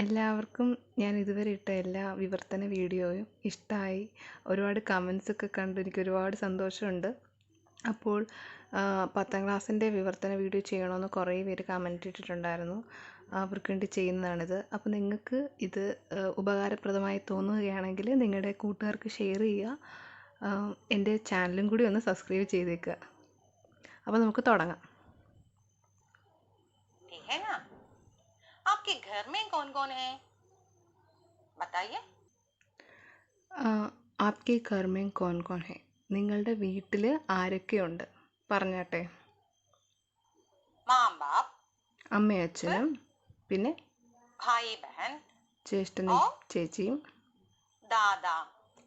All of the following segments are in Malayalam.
എല്ലാവർക്കും ഞാൻ ഇതുവരെ ഇട്ട എല്ലാ വിവർത്തന വീഡിയോയും ഇഷ്ടമായി. ഒരുപാട് കമൻസൊക്കെ കണ്ട് എനിക്ക് ഒരുപാട് സന്തോഷമുണ്ട്. അപ്പോൾ 10ാം ക്ലാസ്സിൻ്റെ വിവർത്തന വീഡിയോ ചെയ്യണമെന്ന് കുറേ പേര് കമൻറ്റ് ഇട്ടിട്ടുണ്ടായിരുന്നു. അവർക്ക് വേണ്ടി ചെയ്യുന്നതാണിത്. അപ്പോൾ നിങ്ങൾക്ക് ഇത് ഉപകാരപ്രദമായി തോന്നുകയാണെങ്കിൽ നിങ്ങളുടെ കൂട്ടുകാർക്ക് ഷെയർ ചെയ്യുക. എൻ്റെ ചാനലും കൂടി ഒന്ന് സബ്സ്ക്രൈബ് ചെയ്തേക്കുക. അപ്പോൾ നമുക്ക് തുടങ്ങാം. आपके घर में कौन-कौन है? बताइए. आपके घर में कौन-कौन है? നിങ്ങളുടെ വീട്ടിൽ ആരൊക്കെയുണ്ട്? പറഞ്ഞാട്ടെ. माँ बाप, അമ്മയും അച്ഛനും, പിന്നെ भाई बहन, ജ്യേഷ്ഠനും ചേച്ചിയും, दादा,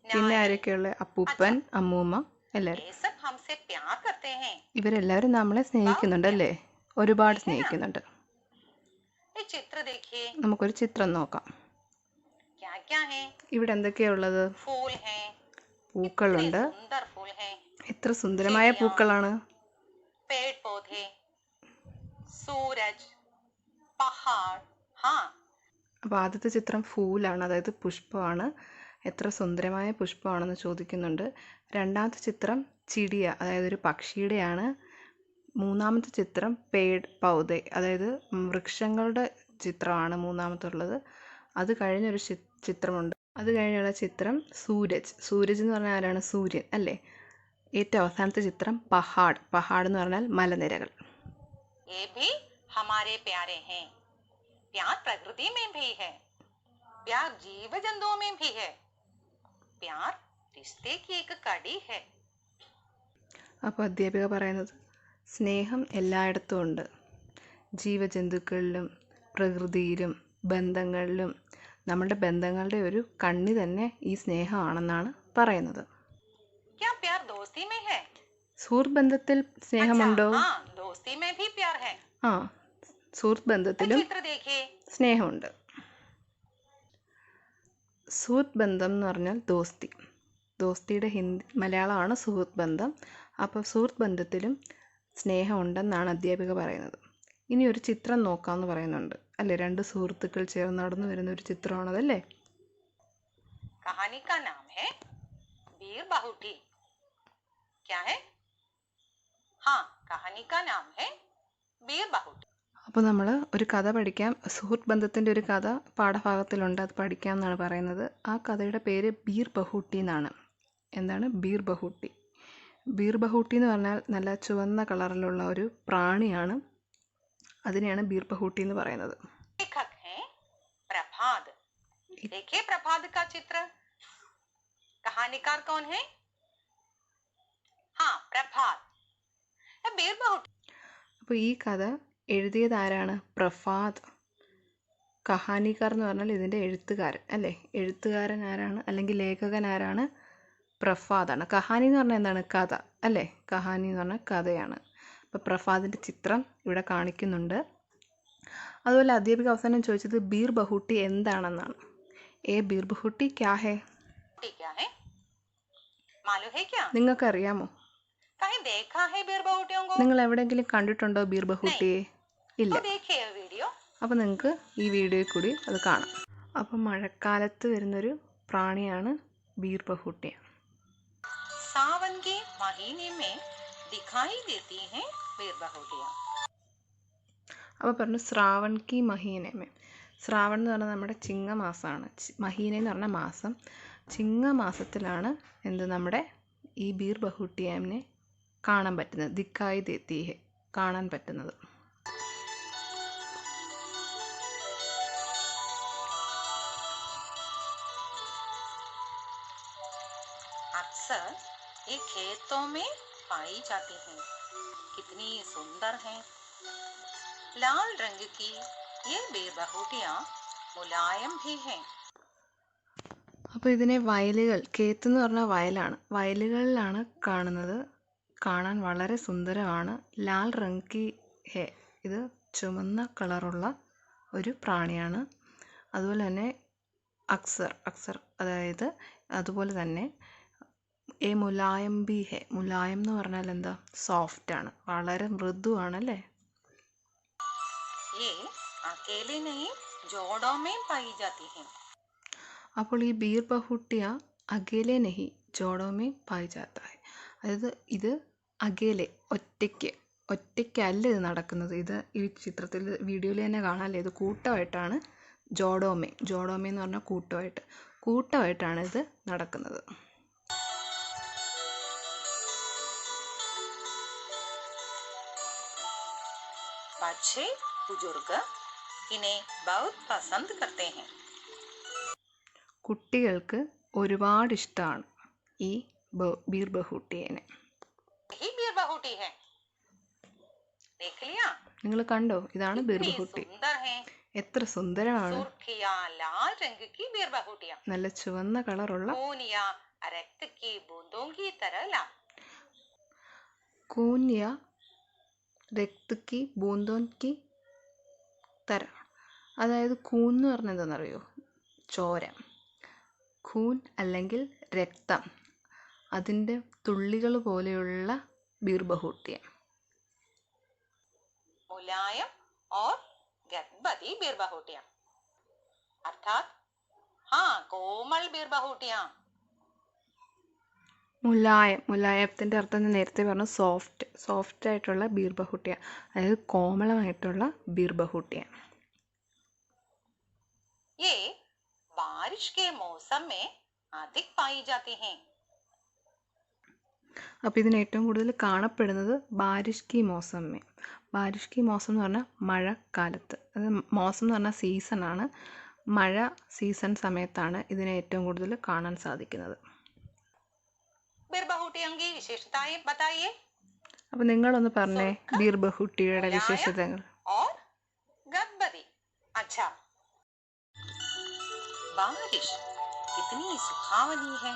പിന്നെ नानी. ആരൊക്കെയുള്ള അപ്പൂപ്പൻ, അമ്മൂമ്മ, എല്ലാവരും. ये सब हमसे प्यार करते हैं. ഇവരെല്ലാവരും നമ്മളെ സ്നേഹിക്കുന്നുണ്ടല്ലേ? ഒരുപാട് സ്നേഹിക്കുന്നുണ്ട്. ये चित्र देखिए. നമുക്കൊരു ചിത്രം നോക്കാം. क्या क्या है? ഇവിടെ എന്തൊക്കെയാ ഉള്ളത്? फूल हैं. പൂക്കളുണ്ട്. सुंदर फूल हैं. എത്ര സുന്ദരമായ പൂക്കളാണ്. पेड़ पौधे, सूरज, पहाड़. हाँ. അപ്പോൾ ആദ്യത്തെ ചിത്രം ഫൂലാണ്, അതായത് പുഷ്പമാണ്. എത്ര സുന്ദരമായ പുഷ്പമാണെന്ന് ചോദിക്കുന്നുണ്ട്. രണ്ടാമത്തെ ചിത്രം ചിടിയ, അതായത് ഒരു പക്ഷിയുടെയാണ്. മൂന്നാമത്തെ ചിത്രം പേഡ് പൗതെ, അതായത് വൃക്ഷങ്ങളുടെ ചിത്രമാണ് മൂന്നാമത്തുള്ളത്. അത് കഴിഞ്ഞൊരു ചിത്രമുണ്ട്. അത് കഴിഞ്ഞുള്ള ചിത്രം സൂരജ്. സൂരജ് എന്ന് പറഞ്ഞാൽ ആരാണ്? സൂര്യൻ അല്ലേ? ഏറ്റവും അവസാനത്തെ ചിത്രം പഹാഡ്. പഹാഡ് എന്ന് പറഞ്ഞാൽ മലനിരകൾ. ये भी हमारे प्यारे हैं. प्यार प्रकृति में भी है. प्यार जीव जंतुओं में भी है. प्यार रिश्ते की एक कड़ी है. അപ്പോൾ അധ്യാപിക പറയുന്നത്, സ്നേഹം എല്ലായിടത്തും ഉണ്ട്. ജീവജന്തുക്കളിലും പ്രകൃതിയിലും ബന്ധങ്ങളിലും. നമ്മുടെ ബന്ധങ്ങളുടെ ഒരു കണ്ണി തന്നെ ഈ സ്നേഹമാണെന്നാണ് പറയുന്നത്. क्या प्यार दोस्ती में है? സുഹൃത്ത് ബന്ധത്തിൽ സ്നേഹമുണ്ടോ? अच्छा, हाँ, दोस्ती में भी प्यार है. ആ, സുഹൃത്ത് ബന്ധത്തിലും चित्र देखिए. സ്നേഹമുണ്ട്. സുഹൃത്ത് ബന്ധം എന്ന് പറഞ്ഞാൽ ദോസ്തി. ദോസ്തിയുടെ മലയാളമാണ് സുഹൃത്ത് ബന്ധം. അപ്പോൾ സുഹൃത്ത് ബന്ധത്തിലും സ്നേഹമുണ്ടെന്നാണ് അധ്യാപിക പറയുന്നത്. ഇനി ഒരു ചിത്രം നോക്കാമെന്ന് പറയുന്നുണ്ട് അല്ലേ? രണ്ട് സുഹൃത്തുക്കൾ ചേർന്ന് നടന്നു വരുന്ന ഒരു ചിത്രമാണതല്ലേ? कहानी का नाम है वीर बहुटी. क्या है? हाँ, कहानी का नाम है वीर बहुटी. അപ്പോൾ നമ്മൾ ഒരു കഥ പഠിക്കാം. സുഹൃത്ത് ബന്ധത്തിൻ്റെ ഒരു കഥ പാഠഭാഗത്തിലുണ്ട്, അത് പഠിക്കാം എന്നാണ് പറയുന്നത്. ആ കഥയുടെ പേര് ബീർ ബഹൂട്ടി എന്നാണ്. എന്താണ് ബീർ ബഹൂട്ടി? ബീർ ബഹൂട്ടി എന്ന് പറഞ്ഞാൽ നല്ല ചുവന്ന കളറിലുള്ള ഒരു പ്രാണിയാണ്. അതിനെയാണ് ബീർ ബഹൂട്ടി എന്ന് പറയുന്നത്. लेखक हैं प्रभात. देखिए प्रभात का चित्र. कहानीकार कौन है? हाँ, प्रभात. वीर बहुटी. അപ്പോൾ ഈ കഥ എഴുതിയത് ആരാണ്? പ്രഭാത്. കഹാനിക്കാർ എന്ന് പറഞ്ഞാൽ ഇതിൻ്റെ എഴുത്തുകാരൻ അല്ലേ? എഴുത്തുകാരൻ ആരാണ്, അല്ലെങ്കിൽ ലേഖകൻ ആരാണ്? പ്രഭാതാണ്. കഹാനി എന്ന് പറഞ്ഞാൽ എന്താണ്? കഥ അല്ലേ? കഹാനി എന്ന് പറഞ്ഞാൽ കഥയാണ്. അപ്പോൾ പ്രഭാതിൻ്റെ ചിത്രം ഇവിടെ കാണിക്കുന്നുണ്ട്. അതുപോലെ അധ്യാപിക അവസാനം ചോദിച്ചത് ബീർ ബഹൂട്ടി എന്താണെന്നാണ്. ബീർ ബഹൂട്ടി ക്യാ ഹേ? क्या है? मालूम है क्या? നിങ്ങൾക്കറിയാമോ? कहीं देखा है वीर बहुटियों को? നിങ്ങൾ എവിടെയെങ്കിലും കണ്ടിട്ടുണ്ടോ ബീർ ബഹൂട്ടിയെ? ഇല്ല. तो देखिए ये वीडियो. അപ്പോൾ നിങ്ങൾക്ക് ഈ വീഡിയോയിൽ കൂടി അത് കാണാം. അപ്പോൾ മഴക്കാലത്ത് വരുന്നൊരു പ്രാണിയാണ് ബീർ ബഹൂട്ടി. सावन के महीने में दिखाई देती हैं वीर बहुटियां. അപ്പോൾ പറഞ്ഞു ശ്രാവൺ കി മഹീനമേ. ശ്രാവൺ എന്ന് പറഞ്ഞാൽ നമ്മുടെ ചിങ്ങമാസമാണ്. മഹീന എന്ന് പറഞ്ഞാൽ മാസം. ചിങ്ങമാസത്തിലാണ് നമ്മുടെ ഈ ബീർ ബഹൂട്ടിയെ കാണാൻ പറ്റുന്നത്. ദിക്കായി ദേത്തി ഹെ, കാണാൻ പറ്റുന്നത്. अक्सर ये खेतों में पाई जाती हैं. कितनी सुंदर हैं. लाल रंग की ये वीर बहुटियां मुलायम भी हैं. അപ്പോൾ ഇതിനെ വയലുകൾ, കേത്ത് എന്ന് പറഞ്ഞാൽ വയലാണ്, വയലുകളിലാണ് കാണുന്നത്. കാണാൻ വളരെ സുന്ദരമാണ്. ലാൽ റങ് കി ഹെ, ഇത് ചുമന്ന കളറുള്ള ഒരു പ്രാണിയാണ്. അതുപോലെ തന്നെ അക്സർ അതായത് അതുപോലെ തന്നെ മുലായം ബി ഹെ. മുലായം എന്ന് പറഞ്ഞാൽ എന്താ? സോഫ്റ്റാണ്, വളരെ മൃദുവാണല്ലേ? ये अकेले नहीं जोड़ों में पाई जाती हैं. അപ്പോൾ ഈ ബീർ ബഹുട്ടിയ അകേലെ നഹി ജോഡോ മേ പായി ജാത്ത ഹൈ. അതായത് ഇത് അകേലെ ഒറ്റയ്ക്കല്ല ഇത് നടക്കുന്നത്. ഇത് ഈ ചിത്രത്തിൽ വീഡിയോയിൽ തന്നെ കാണാമല്ലേ, ഇത് കൂട്ടമായിട്ടാണ്. ജോഡോമേ എന്ന് പറഞ്ഞാൽ കൂട്ടമായിട്ടാണ് ഇത് നടക്കുന്നത്. बच्चे बुजुर्ग इन्हें बहुत पसंद करते हैं. കുട്ടികൾക്ക് ഒരുപാട് ഇഷ്ടമാണ് ഈ ബീർ ബഹുട്ടിയേനെ. यही बीर बहुटी है. देख लिया. നിങ്ങൾ കണ്ടോ, ഇതാണ് ബീർ कितनी ബഹുട്ടി. सुंदर है. എത്ര സുന്ദരമാണ്. सुर्खिया लाल रंग की बीर बहुटियां. നല്ല ചുവന്ന കളറുള്ള खूनिया रक्त की बूंदों की तरह लाल. കൂന്യ രക്തക്ക് ബൂന്തോൻക്ക് തര. അതായത് കൂൻ എന്ന് പറഞ്ഞാൽ എന്താണെന്നറിയോ? ചോര. ഖൂൻ അല്ലെങ്കിൽ രക്തം, അതിൻ്റെ തുള്ളികൾ പോലെയുള്ള ബീർ ബഹുട്ടിയ. मुलायम और गदबदी बीर बहुटियां अर्थात हाँ कोमल बीर बहुटियां. മുലായത്തിൻ്റെ അർത്ഥം ഞാൻ നേരത്തെ പറഞ്ഞു, സോഫ്റ്റ് ആയിട്ടുള്ള ബീർ ബഹുട്ടിയ, അതായത് കോമളമായിട്ടുള്ള ബീർ ബഹുട്ടിയ. ये बारिश के मौसम में अधिक पाई जाती हैं. അപ്പോൾ ഇതിന് ഏറ്റവും കൂടുതൽ കാണപ്പെടുന്നത് ബാരിഷ് കി മോസമ്മേ. ബാരിഷ് കി മോസം എന്ന് പറഞ്ഞാൽ മഴക്കാലത്ത്. അത് മോസം എന്ന് പറഞ്ഞാൽ സീസണാണ്. മഴ സീസൺ സമയത്താണ് ഇതിനെ ഏറ്റവും കൂടുതൽ കാണാൻ സാധിക്കുന്നത്. बीर बहुटियां की विशेषताएं बताइए. അപ്പോൾ നിങ്ങളൊന്ന് പറഞ്ഞേ ബീർ ബഹുട്ടിയുടെ വിശേഷതകൾ. और गदबदी. अच्छा, बारिश कितनी सुहावनी है.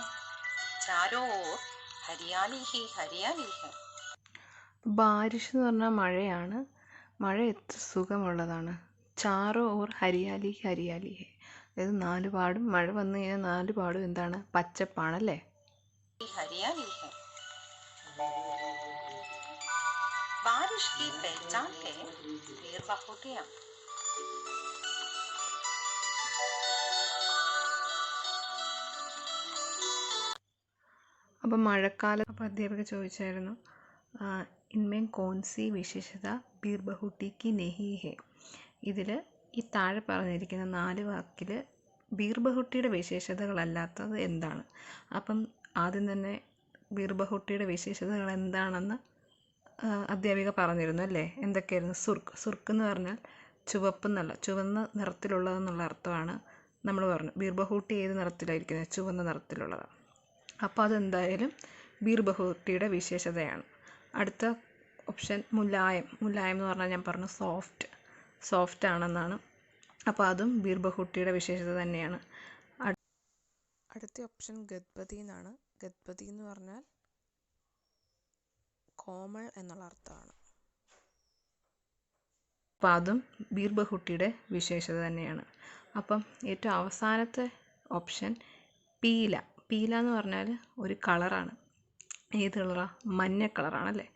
चारों ओर हरियाली ही हरियाली है. ബാരിഷ് എന്ന് പറഞ്ഞാൽ മഴയാണ്. മഴ എത്ര സുഖമുള്ളതാണ്. ചാറോ ഓർ ഹരിയാലി ഹരിയാലി ഹെ. അതായത് നാലുപാടും മഴ വന്നു കഴിഞ്ഞാൽ നാലുപാടും എന്താണ്? പച്ചപ്പാണല്ലേ. हरियाली है. बारिश की पहचान है बीर बहुटियां. അപ്പം മഴക്കാലം, അപ്പോൾ അധ്യാപിക ചോദിച്ചായിരുന്നു, ഇൻമേൻ കോൺസി വിശേഷത ബീർ ബഹുട്ടിക്ക് നെഹി ഹെ. ഇതിൽ ഈ താഴെ പറഞ്ഞിരിക്കുന്ന 4 വാക്കിൽ ബീർ ബഹുട്ടിയുടെ വിശേഷതകളല്ലാത്തത് എന്താണ്? അപ്പം ആദ്യം തന്നെ ബീർ ബഹുട്ടിയുടെ വിശേഷതകൾ എന്താണെന്ന് അധ്യാപിക പറഞ്ഞിരുന്നു അല്ലേ? എന്തൊക്കെയായിരുന്നു? സുർക്ക് എന്ന് പറഞ്ഞാൽ ചുവന്ന നിറത്തിലുള്ളതെന്നുള്ള അർത്ഥമാണ് നമ്മൾ പറഞ്ഞു. ബീർ ബഹുട്ടി ഏത് നിറത്തിലായിരിക്കുന്നത്? ചുവന്ന നിറത്തിലുള്ളതാണ്. അപ്പോൾ അതെന്തായാലും ബീർ ബഹുട്ടിയുടെ വിശേഷതയാണ്. അടുത്ത ഓപ്ഷൻ മുലായം എന്ന് പറഞ്ഞാൽ ഞാൻ പറഞ്ഞു സോഫ്റ്റ് ആണെന്നാണ്. അപ്പോൾ അതും ബീർ ബഹുട്ടിയുടെ വിശേഷത തന്നെയാണ്. അടുത്ത ഓപ്ഷൻ ഗദ്പതി എന്നാണ്. ഗദ്പതി എന്ന് പറഞ്ഞാൽ കോമൾ എന്നുള്ള അർത്ഥമാണ്. അപ്പോൾ അതും ബീർ ബഹുട്ടിയുടെ വിശേഷത തന്നെയാണ്. അപ്പം ഏറ്റവും അവസാനത്തെ ഓപ്ഷൻ പീല എന്ന് പറഞ്ഞാൽ ഒരു കളറാണ്. ഏത് കളറാണ്? മഞ്ഞ കളറാണല്ലേ.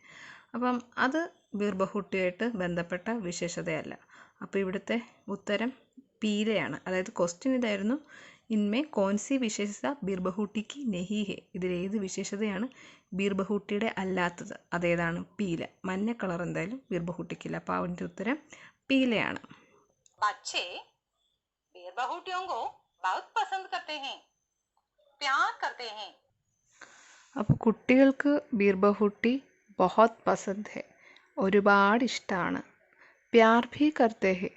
അപ്പം അത് ബീർ ബഹുട്ടിയായിട്ട് ബന്ധപ്പെട്ട വിശേഷതയല്ല. അപ്പോൾ ഇവിടുത്തെ ഉത്തരം പീലയാണ്. അതായത് ക്വസ്റ്റ്യൻ ഇതായിരുന്നു, ഇൻമേ കോൺസി വിശേഷത ബീർ ബഹുട്ടിക്ക് നെഹി ഹെ. ഇതിലേത് വിശേഷതയാണ് ബീർ ബഹുട്ടിയുടെ അല്ലാത്തത്? അതേതാണ്? പീല. മഞ്ഞ കളർ എന്തായാലും ബീർ ബഹുട്ടിക്കില്ല. അപ്പോൾ അതിൻ്റെ ഉത്തരം പീലയാണ്. बच्चे बीर बहुटियों को बहुत पसंद करते हैं, प्यार करते हैं. അപ്പോൾ കുട്ടികൾക്ക് ബീർ ബഹുട്ടി ബഹുത് പസന്ദ് ഹെ, ഒരുപാട് ഇഷ്ടമാണ്. പ്യാർ ഭി കർത്തേ ഹെ,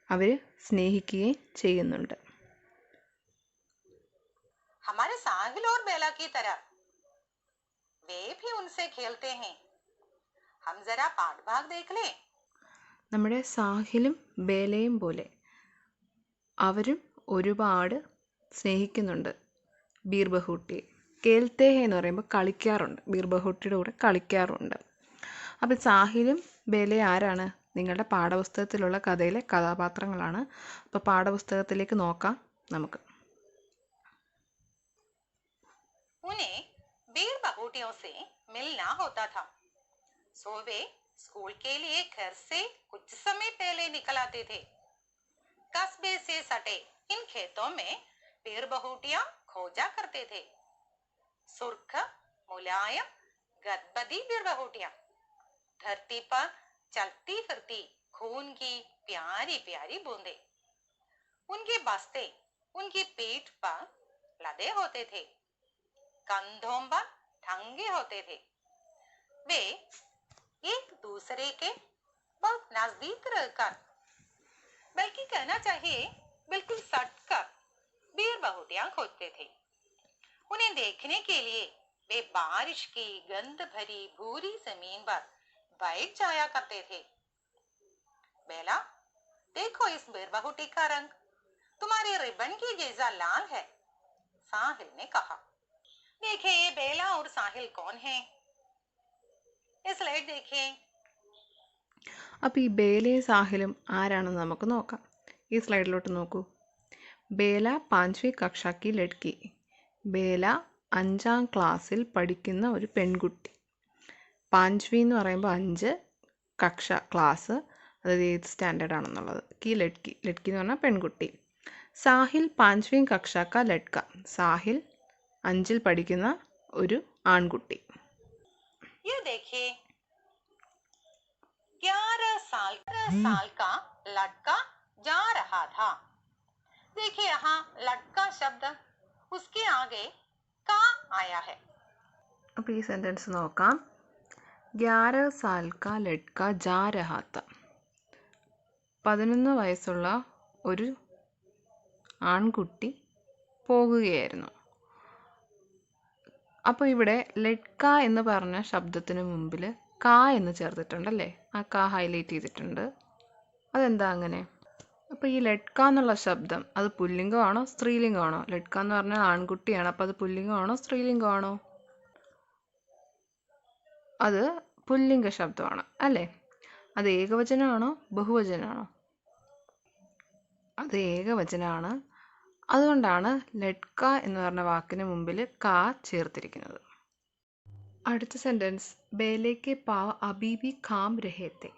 അവർ സ്നേഹിക്കുകയും ചെയ്യുന്നുണ്ട്. हमारे साहिल और बेला की तरह वे भी उनसे खेलते हैं. हम जरा पाठ भाग देख लें. നമ്മുടെ സാഹിലും ബേലയും പോലെ അവരും ഒരുപാട് സ്നേഹിക്കുന്നുണ്ട് ബീർ ബഹുട്ടിയെ. കേൽത്തേ ഹെ എന്ന് പറയുമ്പോൾ കളിക്കാറുണ്ട്, ബീർ ബഹുട്ടിയുടെ കൂടെ കളിക്കാറുണ്ട്. അപ്പോൾ സാഹിലും ബേലയും ആരാണ്? നിങ്ങളുടെ പാഠപുസ്തകത്തിലുള്ള കഥയിലെ കഥാപാത്രങ്ങളാണ്. അപ്പോൾ പാഠപുസ്തകത്തിലേക്ക് നോക്കാം നമുക്ക്. उन्हें बीर बहुटियों से मिलना होता था, सो वे स्कूल के लिए घर से कुछ समय पहले निकल आते थे। कस्बे से सटे इन खेतों में पेड़ बहुटियां खोजा करते थे। सुर्ख, मुलायम, गदबदी पेड़ बहुटियां धरती पर चलती फिरती खून की प्यारी प्यारी बूंदे। उनके बस्ते उनके पेट पर लदे होते थे, कंधों पर टंगे होते थे। वे एक दूसरे के बहुत नजदीक रहकर, बल्कि कहना चाहिए बिल्कुल सटकर बेर बहुटियां खोजते थे। उन्हें देखने के लिए वे बारिश की गंध भरी भूरी जमीन पर बैठ जाया करते थे। बेला, देखो इस बेर बहुटी का रंग तुम्हारे रिबन की जैसा लाल है, साहिल ने कहा। देखिए ये बेला और साहिल कौन है? ये स्लाइड देखिए। അപ്പോൾ ഈ ബേലയും സാഹിലും ആരാണെന്ന് നമുക്ക് നോക്കാം. ഈ സ്ലൈഡിലോട്ട് നോക്കൂ. ബേല 5वीं कक्षा की लड़की. ബേല 5ാം ക്ലാസ്സിൽ പഠിക്കുന്ന ഒരു പെൺകുട്ടി. 5वीं എന്ന് പറയുമ്പോൾ 5, കക്ഷ ക്ലാസ്, അതായത് ഏത് സ്റ്റാൻഡേർഡ് ആണെന്നുള്ളത്. കി ലഡ്കി, ലഡ്കി എന്ന് പറഞ്ഞാൽ പെൺകുട്ടി. സാഹിൽ 5वीं कक्षा का लड़का. സാഹിൽ 5ൽ പഠിക്കുന്ന ഒരു ആൺകുട്ടി. ये देखिए 11 साल का लड़का जा रहा था। देखिए यहाँ लड़का शब्द उसके आगे का आया है. അപ്പോൾ ഈ സെൻറ്റൻസ് നോക്കാം. 11 साल का लड़का जा रहा था. 11 വയസ്സുള്ള ഒരു ആൺകുട്ടി പോകുകയായിരുന്നു. അപ്പോൾ ഇവിടെ ലഡ്ക എന്ന് പറഞ്ഞ ശബ്ദത്തിന് മുമ്പിൽ കാ എന്ന് ചേർത്തിട്ടുണ്ടല്ലേ? ആ കാ ഹൈലൈറ്റ് ചെയ്തിട്ടുണ്ട്. അതെന്താ അങ്ങനെ? അപ്പോൾ ഈ ലഡ്ക എന്നുള്ള ശബ്ദം അത് പുല്ലിംഗമാണോ സ്ത്രീലിംഗമാണോ? ലഡ്ക എന്ന് പറഞ്ഞാൽ ആൺകുട്ടിയാണ്. അപ്പോൾ അത് പുല്ലിംഗമാണോ സ്ത്രീലിംഗമാണോ? അത് പുല്ലിംഗ ശബ്ദമാണ് അല്ലേ? അത് ഏകവചനമാണോ ബഹുവചനമാണോ? അത് ഏകവചനമാണ്. അതുകൊണ്ടാണ് ലഡ്ക എന്ന് പറഞ്ഞ വാക്കിന് മുമ്പിൽ കാ ചേർത്തിരിക്കുന്നത്. അടുത്ത സെൻറ്റൻസ്, ബേലയ്ക്ക് പാവ് അബി ബി കാം രഹേത്തെ.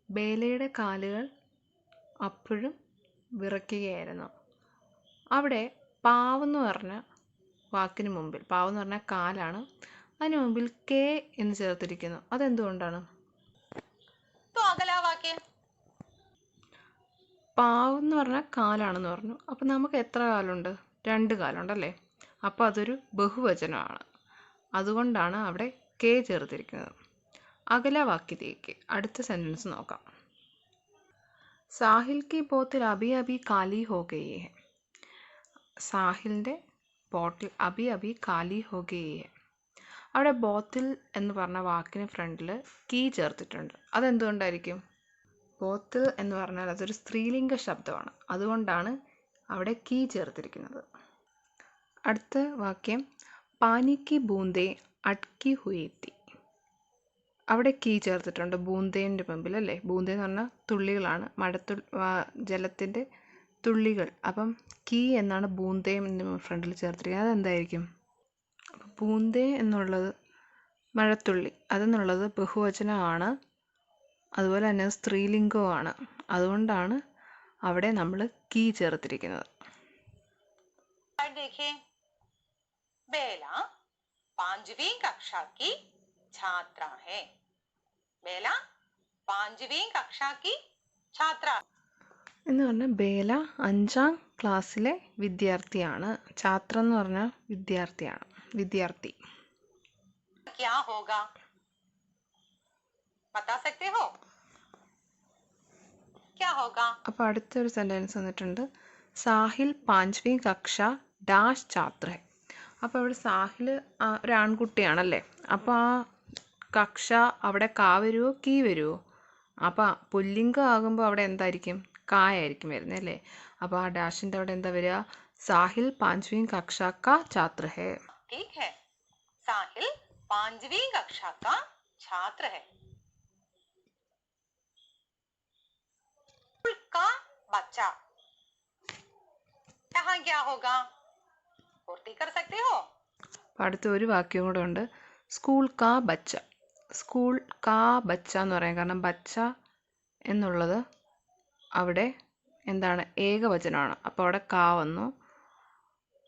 ബേലയുടെ കാലുകൾ അപ്പോഴും വിറയ്ക്കുകയായിരുന്നു. അവിടെ പാവ് എന്ന് പറഞ്ഞ വാക്കിന് മുമ്പിൽ, പാവ് എന്ന് പറഞ്ഞാൽ കാലാണ്, അതിന് മുമ്പിൽ കെ എന്ന് ചേർത്തിരിക്കുന്നു. അതെന്തുകൊണ്ടാണ്? പാവ് എന്ന് പറഞ്ഞാൽ കാലാണെന്ന് പറഞ്ഞു. അപ്പം നമുക്ക് എത്ര കാലുണ്ട്? 2 കാലുണ്ടല്ലേ? അപ്പോൾ അതൊരു ബഹുവചനമാണ്. അതുകൊണ്ടാണ് അവിടെ കെ ചേർത്തിരിക്കുന്നത്. അകല വാക്യത്തിലേക്ക് അടുത്ത സെൻറ്റൻസ് നോക്കാം. സാഹിൽ की बोतल अभी अभी खाली हो गई है. സാഹിലിൻ്റെ ബോട്ടിൽ അബി അബി കാലി ഹോ ഗയി ഹെ. അവിടെ ബോത്തിൽ എന്ന് പറഞ്ഞ വാക്കിന് ഫ്രണ്ടിൽ കീ ചേർത്തിട്ടുണ്ട്. അതെന്തുകൊണ്ടായിരിക്കും? ബോത്തിൽ എന്ന് പറഞ്ഞാൽ അതൊരു സ്ത്രീലിംഗ ശബ്ദമാണ്. അതുകൊണ്ടാണ് അവിടെ കീ ചേർത്തിരിക്കുന്നത്. അടുത്ത വാക്യം, പാനിക്ക് ബൂന്തേ അട്ക്കി ഹുയി തി. അവിടെ കീ ചേർത്തിട്ടുണ്ട് ബൂന്തേൻ്റെ മുമ്പിൽ അല്ലേ? ബൂന്തേ എന്ന് പറഞ്ഞാൽ തുള്ളികളാണ്, ജലത്തിൻ്റെ തുള്ളികൾ. അപ്പം കീ എന്നാണ് ബൂന്തേ എന്ന് ഫ്രണ്ടിൽ ചേർത്തിരിക്കുന്നത്. അതെന്തായിരിക്കും? ബൂന്തേ എന്നുള്ളത് മഴത്തുള്ളി, അതെന്നുള്ളത് ബഹുവചനമാണ്. അതുപോലെ തന്നെ സ്ത്രീലിംഗവുമാണ്. അതുകൊണ്ടാണ് അവിടെ നമ്മൾ കീ ചേർത്തിരിക്കുന്നത്. बेला 5वीं कक्षा की छात्रा है. बेला 5वीं कक्षा की छात्रा എന്ന് പറഞ്ഞാൽ ബേല 5ാം ക്ലാസ്സിലെ വിദ്യാർത്ഥിയാണ്. ഛാത്ര എന്ന് പറഞ്ഞാൽ വിദ്യാർത്ഥിയാണ്, വിദ്യാർത്ഥി. क्या होगा बता सकते हो? क्या होगा? അപ്പോൾ അടുത്തൊരു സെൻറ്റൻസ് വന്നിട്ടുണ്ട്, സാഹിൽ 5वीं കക്ഷ ഡാഷ് ഛാത്ര ഹെ. അപ്പോൾ അവിടെ സാഹിൽ ഒരു ആൺകുട്ടിയാണല്ലേ? അപ്പോൾ ആ കക്ഷ അവിടെ കാ വരുമോ കീ വരുമോ? അപ്പോൾ പുല്ലിംഗം ആകുമ്പോൾ അവിടെ എന്തായിരിക്കും? കായായിരിക്കും വരുന്നത് അല്ലേ? അപ്പോൾ ആ ഡാഷിൻ്റെ അവിടെ എന്താ വരിക? സാഹിൽ 5वीं കക്ഷ കാ ഛാത്ര ഹെ. ठीक है, साहिल 5वीं कक्षा का छात्र है. स्कूल का बच्चा, यहाँ क्या होगा? पूर्ति कर सकते हो? അപ്പോൾ അടുത്ത ഒരു വാക്യം കൂടെ ഉണ്ട്, സ്കൂൾ കാ ബച്ച. സ്കൂൾ കാ ബച്ച എന്ന് പറയാം. കാരണം ബച്ച എന്നുള്ളത് അവിടെ എന്താണ്, ഏകവചനമാണ്. അപ്പോൾ അവിടെ കാ വന്നു.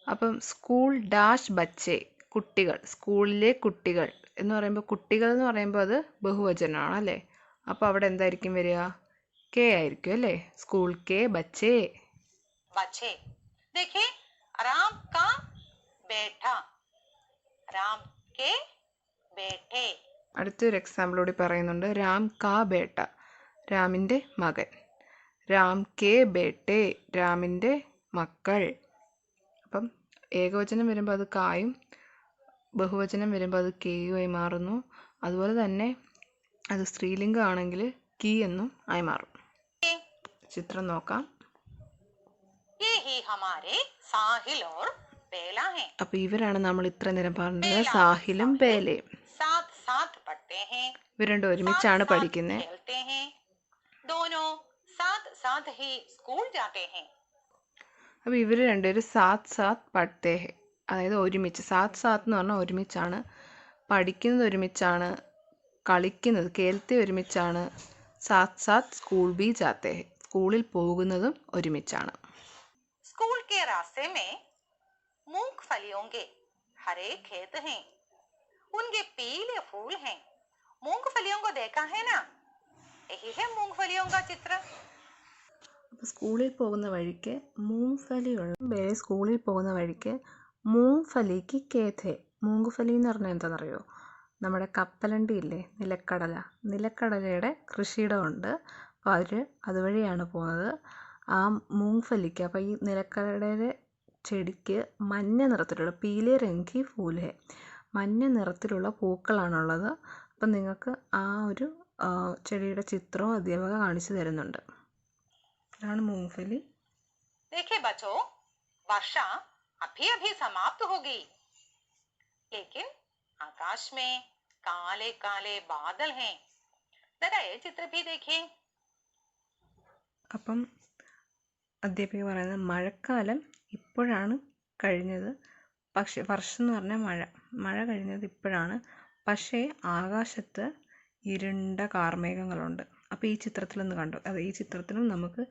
അപ്പം സ്കൂൾ ഡാഷ് ബച്ചെ, കുട്ടികൾ, സ്കൂളിലെ കുട്ടികൾ എന്ന് പറയുമ്പോൾ, കുട്ടികൾ എന്ന് പറയുമ്പോൾ അത് ബഹുവചനമാണ് അല്ലേ. അപ്പോൾ അവിടെ എന്തായിരിക്കും വരിക, കെ ആയിരിക്കും അല്ലേ. സ്കൂൾ കെ ബച്ചേ. बच्चे देखिए, राम का बेटा, राम के बेटे. അടുത്തൊരു എക്സാമ്പിൾ കൂടി പറയുന്നുണ്ട്. രാം കാ ബേട്ട, രാമിൻ്റെ മകൻ. രാം കെ ബേട്ടെ, രാമിൻ്റെ മക്കൾ. അപ്പം ഏകവചനം വരുമ്പോൾ അത് കായും ബഹുവചനം വരുമ്പോൾ അത് കേയുമായി മാറുന്നു. അതുപോലെ തന്നെ അത് സ്ത്രീലിംഗമാണെങ്കിൽ കീ എന്നും ആയി മാറും. ചിത്രം നോക്കാം. ये ही हमारे साहिल और बेला हैं. അപ്പോൾ ഇവരാണ് നമ്മൾ ഇത്ര നേരം പറഞ്ഞത്, സാഹിലും ബേലയും. साथ साथ पढ़ते हैं, ഇവർ രണ്ടും ഒരുമിച്ചാണ് साथ പഠിക്കുന്നത്. खेलते हैं, दोनों साथ साथ ही स्कूल जाते हैं. അപ്പോൾ ഇവർ രണ്ടുപേരും സാത്ത് സാത്ത് പഠിത്തേ ഹെ, അതായത് ഒരുമിച്ച്. സാത്ത് സാത്ത് എന്ന് പറഞ്ഞാൽ ഒരുമിച്ചാണ്, പഠിക്കുന്നത് ഒരുമിച്ചാണ്, കളിക്കുന്നത് കേൾത്തെ ഒരുമിച്ചാണ്. സാത്ത് സാത്ത് സ്കൂൾ ബി ജാത്തേ ഹെ, സ്കൂളിൽ പോകുന്നതും ഒരുമിച്ചാണ്. स्कूल के रास्ते में मूंगफलियों के हरे खेत हैं, उनके पीले फूल हैं. मूंगफलियों को देखा है ना, यही है मूंगफलियों का चित्र. അപ്പോൾ സ്കൂളിൽ പോകുന്ന വഴിക്ക് മൂങ്ഫലിയുള്ള സ്കൂളിൽ പോകുന്ന വഴിക്ക് മൂങ്ഫലിക്ക് കേഥേ. മൂങ്ഫലി എന്ന് പറഞ്ഞാൽ എന്താണെന്നറിയോ, നമ്മുടെ കപ്പലണ്ടി ഇല്ലേ, നിലക്കടലയുടെ കൃഷിയിടമുണ്ട്. അപ്പോൾ അവർ അതുവഴിയാണ് പോകുന്നത്. ആ മൂങ്ഫലിക്ക്, അപ്പോൾ ഈ നിലക്കടലയുടെ ചെടിക്ക് മഞ്ഞ നിറത്തിലുള്ള പീലെ രംഗി ഫൂല്, മഞ്ഞ നിറത്തിലുള്ള പൂക്കളാണുള്ളത്. അപ്പം നിങ്ങൾക്ക് ആ ഒരു ചെടിയുടെ ചിത്രവും അധ്യാപക കാണിച്ചു തരുന്നുണ്ട്. ഇതാണ് മൂങ്ഫലി. देखिए बच्चों, वर्षा अभी अभी समाप्त हो गई, लेकिन आकाश में काले काले बादल हैं. जरा ये चित्र भी देखिए. അപ്പം അധ്യാപിക പറയുന്നത്, മഴക്കാലം ഇപ്പോഴാണ് കഴിഞ്ഞത്. പക്ഷേ വർഷം എന്ന് പറഞ്ഞാൽ മഴ കഴിഞ്ഞത് ഇപ്പോഴാണ്. പക്ഷേ ആകാശത്ത് ഇരുണ്ട കാർമേഘങ്ങളുണ്ട്. അപ്പോൾ ഈ ചിത്രത്തിലൊന്ന് കണ്ടു, അതെ, ഈ ചിത്രത്തിലും നമുക്ക്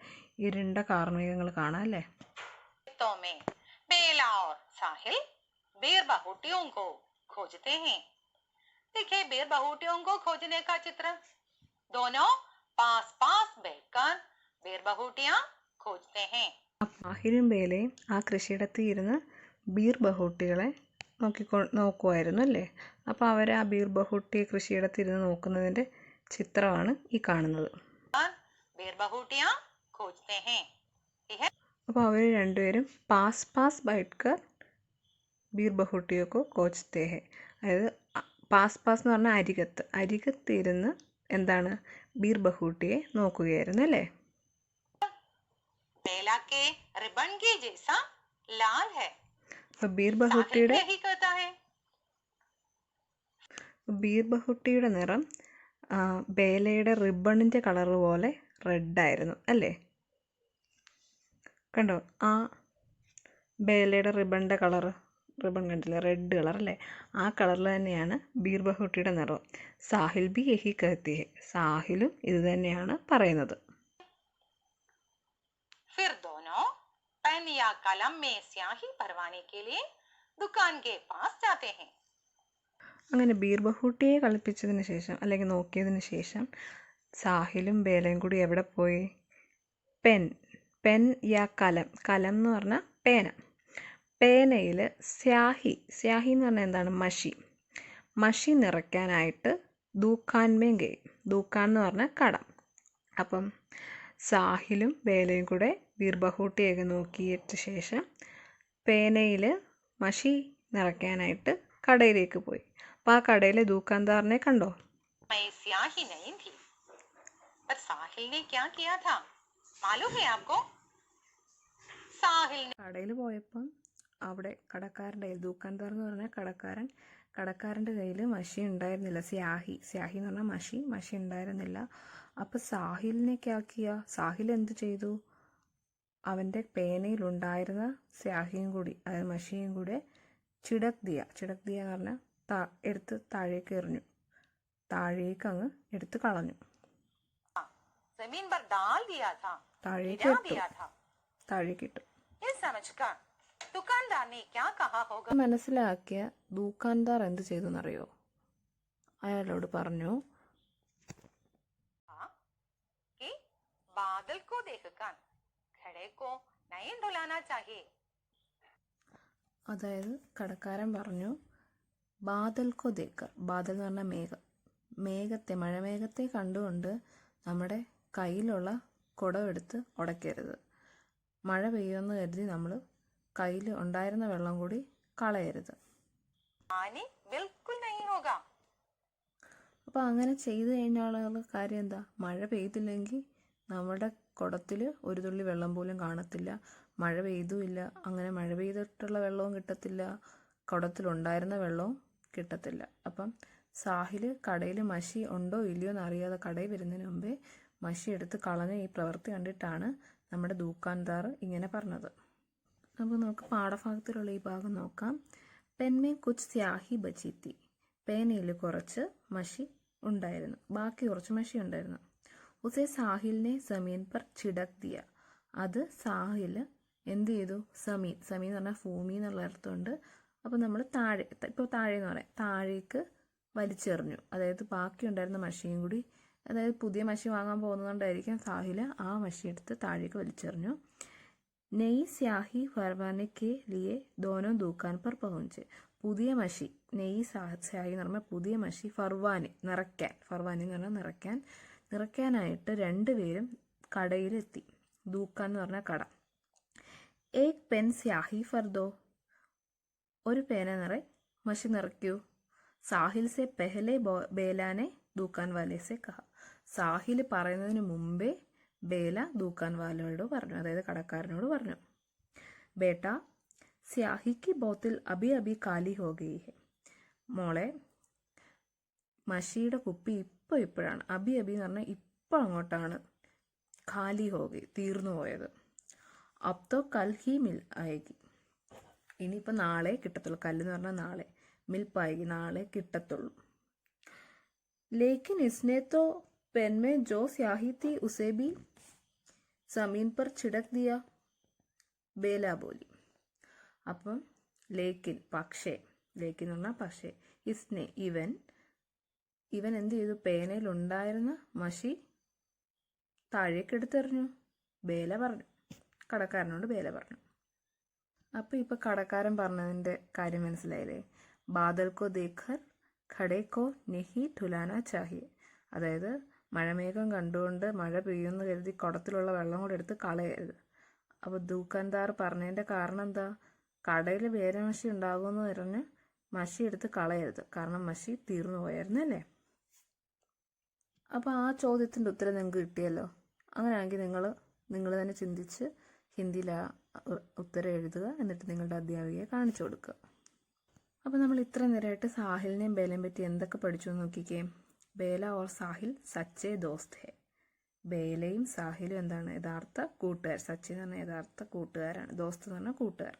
ഇരുണ്ട കാർമേഘങ്ങൾ കാണാം അല്ലേ. खेतों में बेला और साहिल बेर बहुटियों को खोजते हैं. देखिए बेर बहुटियों को खोजने का चित्र. दोनों पास पास बैठकर बेर बहुटियां खोजते हैं. സാഹിലും ബേലയും ആ കൃഷിയിടത്തിൽ ഇരുന്ന് ബീർ ബഹൂട്ടികളെ നോക്കുമായിരുന്നു അല്ലേ. അപ്പോൾ അവർ ആ ബീർ ബഹൂട്ടി കൃഷിയിടത്തിൽ ഇരുന്ന് നോക്കുന്നതിൻ്റെ ചിത്രമാണ് ഈ കാണുന്നത്. बेर बहुटियां खोजते हैं. അപ്പോൾ അവർ രണ്ടുപേരും പാസ് പാസ് ബൈഠ്കർ ബീർ ബഹൂട്ടിയൊക്കെ കോച്ച്തേ ഹെ, അതായത് പാസ് പാസ് എന്ന് പറഞ്ഞാൽ അരികത്തിരുന്ന് എന്താണ്, ബീർ ബഹൂട്ടിയെ നോക്കുകയായിരുന്നു അല്ലേ. बेला के रिबन के जैसा लाल है. അപ്പോൾ ബീർ साहिल यही कहता है. ബഹൂട്ടിയുടെ നിറം ബേലയുടെ റിബണിൻ്റെ കളർ പോലെ റെഡായിരുന്നു അല്ലേ. കണ്ടോ, ആ ബേലയുടെ റിബൺ കണ്ടില്ലേ, റെഡ് കളർ അല്ലേ. ആ കളറിൽ തന്നെയാണ് ബീർ ബഹൂട്ടിയുടെ നിറം. സാഹിൽ ബി യഹി കഹത്തി ഹെ, സാഹിലും ഇത് തന്നെയാണ് പറയുന്നത്. फिर दोनों पेन या कलम में स्याही भरवाने के लिए दुकान के पास जाते हैं. അങ്ങനെ ബീർ ബഹൂട്ടിയെ കളിപ്പിച്ചതിന് ശേഷം അല്ലെങ്കിൽ നോക്കിയതിന് ശേഷം സാഹിലും ബേലയും കൂടി എവിടെ പോയി, പെൻ യാ കലം എന്ന് പറഞ്ഞാൽ പേനയിൽ സ്യാഹി എന്ന് പറഞ്ഞാൽ എന്താണ്, മഷി നിറയ്ക്കാനായിട്ട് ദൂക്കാൻമേങ്കെ, ദൂക്കാൻ എന്ന് പറഞ്ഞാൽ കട. അപ്പം സാഹിലും ബേലയും കൂടെ ബീർ ബഹൂട്ടിയൊക്കെ നോക്കിയിട്ട് ശേഷം പേനയിൽ മഷി നിറയ്ക്കാനായിട്ട് കടയിലേക്ക് പോയി. അപ്പോൾ ആ കടയിലെ ദൂക്കാൻദാറിനെ കണ്ടോ. मैं स्याही नहीं थी, पर साहिल ने क्या किया था मालूम है आपको? साहिल ने കടയിൽ പോയപ്പം അവിടെ കടക്കാരൻ്റെ കയ്യിൽ, ദൂക്കാൻദാർ എന്ന് പറഞ്ഞാൽ കടക്കാരൻ്റെ കയ്യിൽ മഷി ഉണ്ടായിരുന്നില്ല. സ്യാഹി എന്ന് പറഞ്ഞാൽ മഷി ഉണ്ടായിരുന്നില്ല. അപ്പോൾ സാഹിലിനെ ക്യാക്കിയ, സാഹിൽ എന്ത് ചെയ്തു, അവൻ്റെ പേനയിലുണ്ടായിരുന്ന സ്യാഹിയും കൂടി, അതായത് മഷിയും കൂടെ ചിടക് ദിയ എന്ന് പറഞ്ഞാൽ എടുത്ത് താഴേക്ക് എറിഞ്ഞു. താഴേക്ക് അങ്ങ് എടുത്ത് കളഞ്ഞു. जमीन पर डाल दिया था, താഴേക്ക് गिरा ഇട്ടു. दिया था। താഴേക്ക് ഇട്ടു. ये समझकर दुकानदार ने क्या कहा होगा? മനസ്സിലാക്കിയ ദൂക്കാൻദാർ എന്ത് ചെയ്തു എന്നറിയോ? അയാളോട് പറഞ്ഞു, कि बादल को देखकर घड़े को नहीं डुलाना चाहिए. അതായത് കടക്കാരൻ പറഞ്ഞു, ബാദൽ കോ ദേക്കർ, ബാദൽ എന്ന് പറഞ്ഞാൽ മേഘം, മേഘത്തെ, മഴമേഘത്തെ കണ്ടുകൊണ്ട് നമ്മുടെ കയ്യിലുള്ള കുടമെടുത്ത് ഉടയ്ക്കരുത്. മഴ പെയ്യുമെന്ന് കരുതി നമ്മൾ കയ്യിൽ ഉണ്ടായിരുന്ന വെള്ളം കൂടി കളയരുത്. पानी बिल्कुल नहीं होगा. അപ്പോൾ അങ്ങനെ ചെയ്തു കഴിഞ്ഞാലുള്ള കാര്യം എന്താ? മഴ പെയ്തില്ലെങ്കിൽ നമ്മുടെ കുടത്തിൽ ഒരു തുള്ളി വെള്ളം പോലും കാണത്തില്ല. മഴ പെയ്തുമില്ല, അങ്ങനെ മഴ പെയ്തിട്ടുള്ള വെള്ളവും കിട്ടത്തില്ല, കുടത്തിലുണ്ടായിരുന്ന വെള്ളവും കിട്ടത്തില്ല. അപ്പം സാഹിൽ കടയിൽ മഷി ഉണ്ടോ ഇല്ലയോ എന്നറിയാതെ കടയിൽ വരുന്നതിന് മുമ്പേ മഷി എടുത്ത് കളഞ്ഞ ഈ പ്രവൃത്തി കണ്ടിട്ടാണ് നമ്മുടെ ദൂക്കാൻദാർ ഇങ്ങനെ പറഞ്ഞത്. അപ്പോൾ നമുക്ക് പാഠഭാഗത്തിലുള്ള ഈ ഭാഗം നോക്കാം. പെൻമേ കുച്ച് സ്യാഹി ബച്ചീത്തി, പേനയിൽ കുറച്ച് മഷി ഉണ്ടായിരുന്നു, ബാക്കി കുറച്ച് മഷി ഉണ്ടായിരുന്നു. ഉസേ സാഹിലിനെ സമീൻ പർ ചിടക് ദിയ, അത് സാഹിൽ എന്ത് ചെയ്തു? സമീൻ, സമീൻ എന്ന് പറഞ്ഞാൽ ഭൂമി എന്നുള്ള അർത്ഥമുണ്ട്. അപ്പോൾ നമ്മൾ താഴെ, ഇപ്പോൾ താഴെ എന്ന് പറയാം, താഴേക്ക് വലിച്ചെറിഞ്ഞു. അതായത് ബാക്കി ഉണ്ടായിരുന്ന മഷിയും കൂടി, അതായത് പുതിയ മഷി വാങ്ങാൻ പോകുന്നതുകൊണ്ടായിരിക്കും സാഹിൽ ആ മഷി എടുത്ത് താഴേക്ക് വലിച്ചെറിഞ്ഞു. നെയ് സ്യാഹി ഫർവാനെ കെ ലിയെ ദോനോ ദൂക്കാൻ പർ പहुंचे, പുതിയ മഷി, നെയ് സ്യാഹി എന്ന് പറഞ്ഞാൽ പുതിയ മഷി, ഫർവാനെ നിറയ്ക്കാൻ, ഫർവാനെ എന്ന് പറഞ്ഞാൽ നിറയ്ക്കാൻ, നിറയ്ക്കാനായിട്ട് രണ്ടുപേരും കടയിലെത്തി. ദൂക്കാൻ എന്ന് പറഞ്ഞാൽ കട. ഏക് പെൻ സ്യാഹി ഫർദോ, ഒരു പേന നിറയെ മഷി നിറയ്ക്കൂ. സാഹിൽ സെ പെഹലെ ബേലാനെ ദൂക്കാൻ വാലെ സെ കഹ, സാഹിൽ പറയുന്നതിന് മുമ്പേ ബേല ദൂക്കാൻ വാലയോട് പറഞ്ഞു, അതായത് കടക്കാരനോട് പറഞ്ഞു. ബേട്ട സ്യാഹി കി ബോത്തിൽ അബി അബി കാലി ഹോ ഗയി ഹെ, മോളെ മഷിയുടെ കുപ്പി ഇപ്പോഴാണ്, അബി അബി എന്ന് പറഞ്ഞാൽ ഇപ്പോൾ അങ്ങോട്ടാണ്, ഖാലി ഹോ ഗയി തീർന്നു പോയത്. അബ് തോ കൽ ഹി മിൽ ആയേഗി, ഇനിയിപ്പോൾ നാളെ കിട്ടത്തുള്ളൂ, കല്ലെന്ന് പറഞ്ഞാൽ നാളെ, മിൽ പായേഗി നാളെ കിട്ടത്തുള്ളൂ. ലേക്കിൻ ഇസ്നെ തോ पेन में जो स्याही थी उसे भी जमीन पर छिड़क दिया, ബേല ബോലി. അപ്പം ലേക്കിൻ, പക്ഷേ, ലേക്കിൻ എന്ന് പറഞ്ഞാൽ പക്ഷേ, ഇസ്നെ ഇവൻ എന്ത് ചെയ്തു? പേനയിലുണ്ടായിരുന്ന മഷി താഴേക്ക് എടുത്തെറിഞ്ഞു. ബേല പറഞ്ഞു, കടക്കാരനോട് ബേല പറഞ്ഞു. അപ്പം ഇപ്പം കടക്കാരൻ പറഞ്ഞതിൻ്റെ കാര്യം മനസ്സിലായില്ലേ? ബാദൽ കോ ദേഖർ ഖടേ കോ നെഹി ഠുലാന ചാഹിയെ, അതായത് മഴമേഘം കണ്ടുകൊണ്ട് മഴ പെയ്യുമെന്ന് കരുതി കുടത്തിലുള്ള വെള്ളം കൂടെ എടുത്ത് കളയരുത്. അപ്പോൾ ദൂക്കാൻദാർ പറഞ്ഞതിൻ്റെ കാരണം എന്താ? കടയിൽ വേറെ മഷി ഉണ്ടാകുമെന്ന് പറഞ്ഞ് മഷി എടുത്ത് കളയരുത്, കാരണം മഷി തീർന്നു പോയായിരുന്നു അല്ലേ? അപ്പോൾ ആ ചോദ്യത്തിൻ്റെ ഉത്തരം നിങ്ങൾക്ക് കിട്ടിയല്ലോ. അങ്ങനെയാണെങ്കിൽ നിങ്ങൾ തന്നെ ചിന്തിച്ച് ഹിന്ദിയിൽ ആ ഉത്തരം എഴുതുക, എന്നിട്ട് നിങ്ങളുടെ അധ്യാപികയെ കാണിച്ചു കൊടുക്കുക. അപ്പോൾ നമ്മൾ ഇത്ര നേരമായിട്ട് സാഹിലിനെയും ബേലയും പറ്റി എന്തൊക്കെ പഠിച്ചു എന്ന് നോക്കിക്കേ. ബേല ഓർ സാഹിൽ സച്ചേ ദോസ്ത് ഹെ, ബേലയും സാഹിലും എന്താണ്? യഥാർത്ഥ കൂട്ടുകാർ. സച്ചി എന്ന് പറഞ്ഞാൽ യഥാർത്ഥ കൂട്ടുകാരാണ്, ദോസ്ത് എന്ന് പറഞ്ഞാൽ കൂട്ടുകാർ.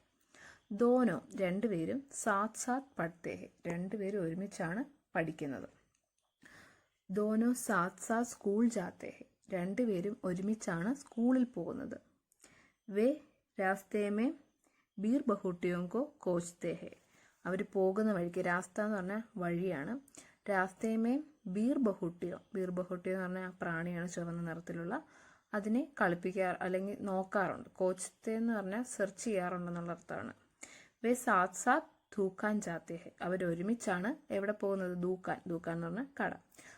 ദോനോ രണ്ടുപേരും, സാത്ത് സാത്ത് പഠ്തേ ഹെ രണ്ടുപേരും ഒരുമിച്ചാണ് പഠിക്കുന്നത്. ദോനോ സാത്ത് സാത്ത് സ്കൂൾ ജാത്തേ ഹെ രണ്ടുപേരും ഒരുമിച്ചാണ് സ്കൂളിൽ പോകുന്നത്. വേ രാസ്തേമേ ബീർ ബഹുട്ടിയോങ്കോ കോച്ച്തേ ഹെ, അവർ പോകുന്ന വഴിക്ക്, രാസ്ത എന്ന് പറഞ്ഞാൽ വഴിയാണ്, രാസ്തേമേ ബീർ ബഹുട്ടിയോ, ബീർ ബഹുട്ടിയോ എന്ന് പറഞ്ഞാൽ ആ പ്രാണിയാണ് ചുവന്ന നിറത്തിലുള്ള, അതിനെ കളിപ്പിക്കാറ് അല്ലെങ്കിൽ നോക്കാറുണ്ട്. കോച്ച്തേ എന്ന് പറഞ്ഞാൽ സെർച്ച് ചെയ്യാറുണ്ടെന്നുള്ള അർത്ഥമാണ്. വേ സാത്ത് സാത്ത് ധൂക്കാൻ ജാത്തേ ഹെ അവരൊരുമിച്ചാണ് എവിടെ പോകുന്നത്? ദൂക്കാൻ, ദൂക്കാൻ എന്ന് പറഞ്ഞാൽ കട,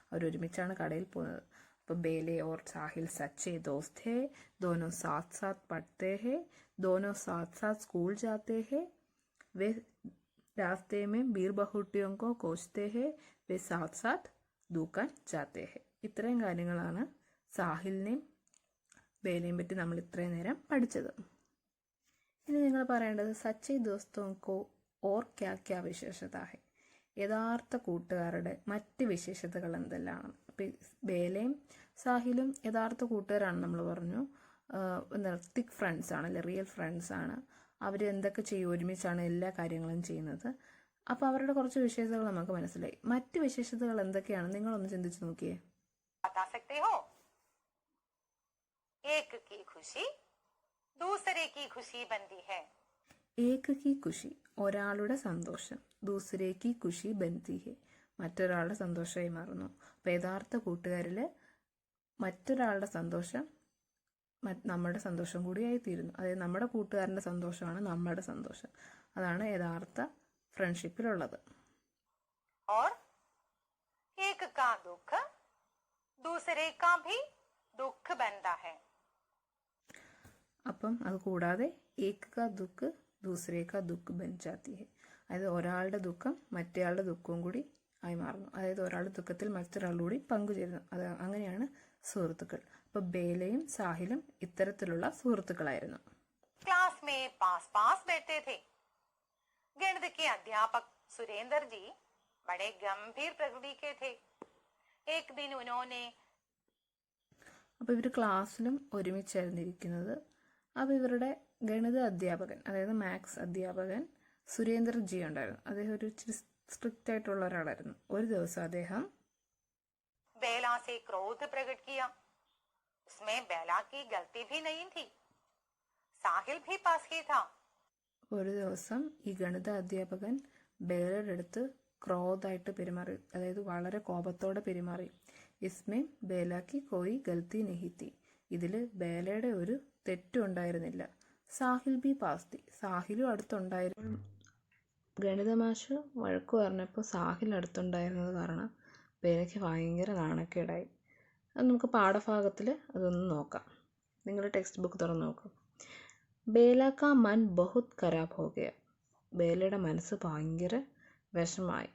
അവരൊരുമിച്ചാണ് കടയിൽ പോകുന്നത്. അപ്പോൾ ബേലെ ഓർ സാഹിൽ സച്ചേ ദോസ്ത് ഹെ, ദോനോ സാത്ത് സാത്ത് പഠ്തേ ഹെ, ദോനോ സാത്ത് സാത്ത് സ്കൂൾ ജാത്തേ ഹെ, വേ രാസ്തേ മേ ബീർ ബഹുട്ടിയോं को കോച്ച്തേ ഹെ, വേ സാത്ത് സാത്ത് ദൂക്കാൻ ജാത്തേ ഹെ. ഇത്രയും കാര്യങ്ങളാണ് സാഹിലിനെയും ബേലയും പറ്റി നമ്മൾ ഇത്രയും നേരം പഠിച്ചത്. ഇനി നിങ്ങൾ പറയേണ്ടത് സച്ചേ ദോസ്തോं को और क्या क्या വിശേഷത ഹെ, യഥാർത്ഥ കൂട്ടുകാരുടെ മറ്റ് വിശേഷതകൾ എന്തെല്ലാം? ബേലയും സാഹിലും യഥാർത്ഥ കൂട്ടുകാരാണ് നമ്മൾ പറഞ്ഞു. തിക് ഫ്രണ്ട്സ് ആണ്, അല്ലെ റിയൽ ഫ്രണ്ട്സ് ആണ്. അവർ എന്തൊക്കെ ചെയ്യും? ഒരുമിച്ചാണ് എല്ലാ കാര്യങ്ങളും ചെയ്യുന്നത്. അപ്പോൾ അവരുടെ കുറച്ച് വിശേഷതകൾ നമുക്ക് മനസ്സിലായി. മറ്റ് വിശേഷതകൾ എന്തൊക്കെയാണ് നിങ്ങളൊന്ന് ചിന്തിച്ച് നോക്കിയേ. बता सकते हो? एक की खुशी दूसरे की खुशी बनती है. ഏക് കി ഖുഷി ഒരാളുടെ സന്തോഷം, ദൂസരേ കി ഖുഷി ബൻതി ഹെ മറ്റൊരാളുടെ സന്തോഷമായി മാറുന്നു. അപ്പോൾ യഥാർത്ഥ കൂട്ടുകാരിൽ മറ്റൊരാളുടെ സന്തോഷം നമ്മുടെ സന്തോഷം കൂടിയായി തീരുന്നു. അതായത് നമ്മുടെ കൂട്ടുകാരൻ്റെ സന്തോഷമാണ് നമ്മുടെ സന്തോഷം. അതാണ് യഥാർത്ഥ ഫ്രണ്ട്ഷിപ്പിലുള്ളത്. और एक का दुख दूसरे का भी दुख बनता है. അപ്പം അത് കൂടാതെ ഏക് കാ ദുഃഖ് ദൂസരേ കാ ദുഃഖ് ബൻ ജാത്തി ഹെ, അതായത് ഒരാളുടെ ദുഃഖം മറ്റേയാളുടെ ദുഃഖവും കൂടി ആയി മാറുന്നു. അതായത് ഒരാളുടെ ദുഃഖത്തിൽ മറ്റൊരാളുകൂടി പങ്കുചേരുന്നു. അത് അങ്ങനെയാണ് സുഹൃത്തുക്കൾ. അപ്പോൾ ബേലയും സാഹിലും ഇത്തരത്തിലുള്ള സുഹൃത്തുക്കളായിരുന്നു. क्लास में पास पास बैठते थे. गणित के अध्यापक सुरेंद्र जी बड़े गंभीर प्रकृति के थे. एक दिन उन्होंने അപ്പോൾ ഇവർ ക്ലാസ്സിലും ഒരുമിച്ചായിരുന്നു ഇരിക്കുന്നത്. അപ്പോൾ ഇവരുടെ ഗണിത അധ്യാപകൻ, അതായത് മാത്സ് അധ്യാപകൻ സുരേന്ദ്രജി ഉണ്ടായിരുന്നു. അദ്ദേഹം ഒരു ഇച്ചിരി സ്ട്രിക്റ്റ് ആയിട്ടുള്ള ഒരാളായിരുന്നു. ഒരു ദിവസം അദ്ദേഹം बेला से क्रोध प्रकट किया. उसमें बेला की गलती भी नहीं थी. साहिल भी पास ही था. ഒരു ദിവസം ഈ ഗണിത അധ്യാപകൻ ബേലയുടെ അടുത്ത് ക്രോധായിട്ട് പെരുമാറി, അതായത് വളരെ കോപത്തോടെ പെരുമാറി. ഇസ്മേ ബേലാക്കി കോയി ഗൽത്തി നെഹിത്തി, ഇതിൽ ബേലയുടെ ഒരു തെറ്റും ഉണ്ടായിരുന്നില്ല. സാഹിൽ ബി പാസ്തി, സാഹിലും അടുത്തുണ്ടായിരുന്നു. ഗണിത മാഷ് വഴക്ക് പറഞ്ഞപ്പോൾ സാഹിൽ അടുത്തുണ്ടായിരുന്നത് കാരണം ബേലയ്ക്ക് ഭയങ്കര നാണക്കേടായി. അത് നമുക്ക് പാഠഭാഗത്തിൽ അതൊന്ന് നോക്കാം. നിങ്ങൾ ടെക്സ്റ്റ് ബുക്ക് തുറന്ന് നോക്കാം. ബേല കാ മൻ ബഹുത് ഖരാബ് ഹോ ഗയ, ബേലയുടെ മനസ്സ് ഭയങ്കര വിഷമായി.